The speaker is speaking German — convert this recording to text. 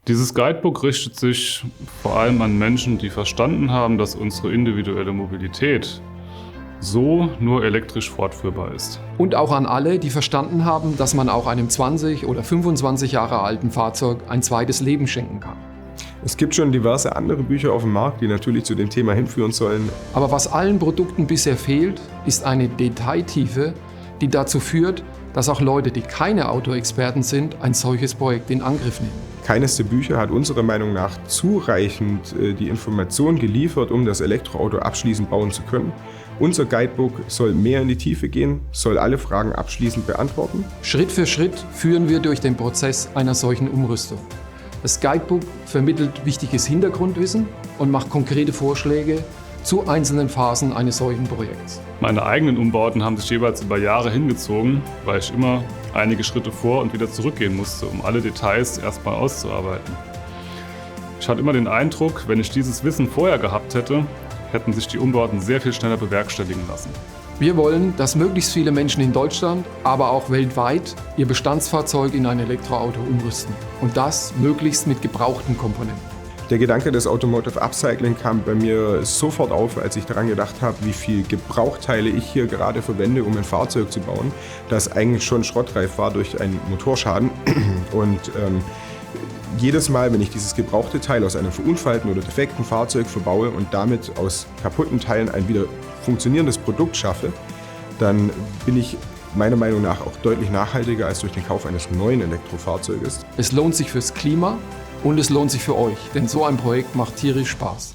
Dieses Guidebook richtet sich vor allem an Menschen, die verstanden haben, dass unsere individuelle Mobilität so nur elektrisch fortführbar ist. Und auch an alle, die verstanden haben, dass man auch einem 20 oder 25 Jahre alten Fahrzeug ein zweites Leben schenken kann. Es gibt schon diverse andere Bücher auf dem Markt, die natürlich zu dem Thema hinführen sollen. Aber was allen Produkten bisher fehlt, ist eine Detailtiefe, die dazu führt, dass auch Leute, die keine Autoexperten sind, ein solches Projekt in Angriff nehmen. Keines der Bücher hat unserer Meinung nach zureichend die Information geliefert, um das Elektroauto abschließend bauen zu können. Unser Guidebook soll mehr in die Tiefe gehen, soll alle Fragen abschließend beantworten. Schritt für Schritt führen wir durch den Prozess einer solchen Umrüstung. Das Guidebook vermittelt wichtiges Hintergrundwissen und macht konkrete Vorschläge zu einzelnen Phasen eines solchen Projekts. Meine eigenen Umbauten haben sich jeweils über Jahre hingezogen, weil ich immer einige Schritte vor und wieder zurückgehen musste, um alle Details erstmal auszuarbeiten. Ich hatte immer den Eindruck, wenn ich dieses Wissen vorher gehabt hätte, hätten sich die Umbauten sehr viel schneller bewerkstelligen lassen. Wir wollen, dass möglichst viele Menschen in Deutschland, aber auch weltweit ihr Bestandsfahrzeug in ein Elektroauto umrüsten. Und das möglichst mit gebrauchten Komponenten. Der Gedanke des Automotive Upcycling kam bei mir sofort auf, als ich daran gedacht habe, wie viel Gebrauchteile ich hier gerade verwende, um ein Fahrzeug zu bauen, das eigentlich schon schrottreif war durch einen Motorschaden. Und jedes Mal, wenn ich dieses gebrauchte Teil aus einem verunfallten oder defekten Fahrzeug verbaue und damit aus kaputten Teilen ein wieder funktionierendes Produkt schaffe, dann bin ich meiner Meinung nach auch deutlich nachhaltiger als durch den Kauf eines neuen Elektrofahrzeuges. Es lohnt sich fürs Klima und es lohnt sich für euch, denn so ein Projekt macht tierisch Spaß.